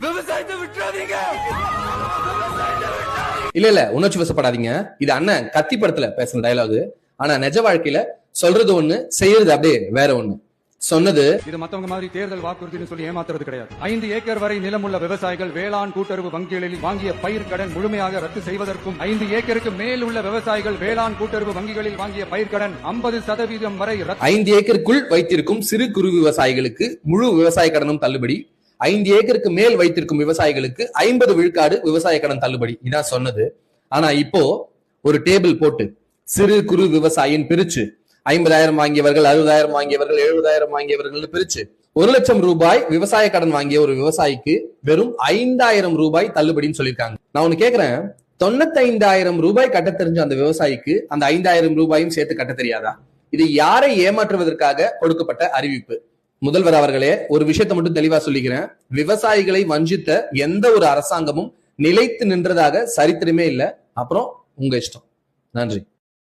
விவசாயத்தை விட்டுறாதீங்க. இல்ல உணர்ச்சி வசப்படாதீங்க. இது அண்ணன் கத்தி படத்துல பேசுன டயலாக். ஆனா நிஜ வாழ்க்கையில சொல்றது ஒண்ணு, செய்யறது அப்படியே வேற ஒண்ணு. சொன்னது இது மத்தவங்க மாதிரி தேர்தல் வாக்குறுதினு சொல்லி ஏமாத்துறது கிடையாது. 5 ஏக்கர் வரை நிலமுள்ள விவசாயிகள் வேளாண் கூட்டுறவு வங்கிகளில் வாங்கிய பயிர் கடன் முழுமையாக ரத்து செய்வதற்கும் 5 ஏக்கருக்கு மேல் உள்ள விவசாயிகள் வேளாண் கூட்டுறவு வங்கிகளில் வாங்கிய பயிர் கடன் 50% வரை 5 ஏக்கருக்குள் வைத்திருக்கும் சிறு குறு விவசாயிகளுக்கு முழு விவசாய கடனும் தள்ளுபடி, 5 ஏக்கருக்கு மேல் வைத்திருக்கும் விவசாயிகளுக்கு 50 விழுக்காடு விவசாய கடன் தள்ளுபடி. இதான் சொன்னது. ஆனா இப்போ ஒரு டேபிள் போட்டு சிறு குறு விவசாயின்னு பிரிச்சு 50,000 வாங்கியவர்கள், 60,000 வாங்கியவர்கள், 70,000 வாங்கியவர்கள் பிரிச்சு 1 லட்சம் ரூபாய் விவசாய கடன் வாங்கிய ஒரு விவசாயிக்கு வெறும் 5,000 ரூபாய் தள்ளுபடின்னு சொல்லியிருக்காங்க. நான் ஒண்ணு கேக்குறேன், 95,000 ரூபாய் கட்ட தெரிஞ்ச அந்த விவசாயிக்கு அந்த 5,000 ரூபாயும் சேர்த்து கட்ட தெரியாதா? இது யாரை ஏமாற்றுவதற்காக கொடுக்கப்பட்ட அறிவிப்பு? முதல்வர் அவர்களே, ஒரு விஷயத்தை மட்டும் தெளிவா சொல்லிக்கிறேன். விவசாயிகளை வஞ்சித்த எந்த ஒரு அரசாங்கமும் நிலைத்து நின்றதாக சரித்திரமே இல்லை. அப்புறம் உங்க இஷ்டம். நன்றி.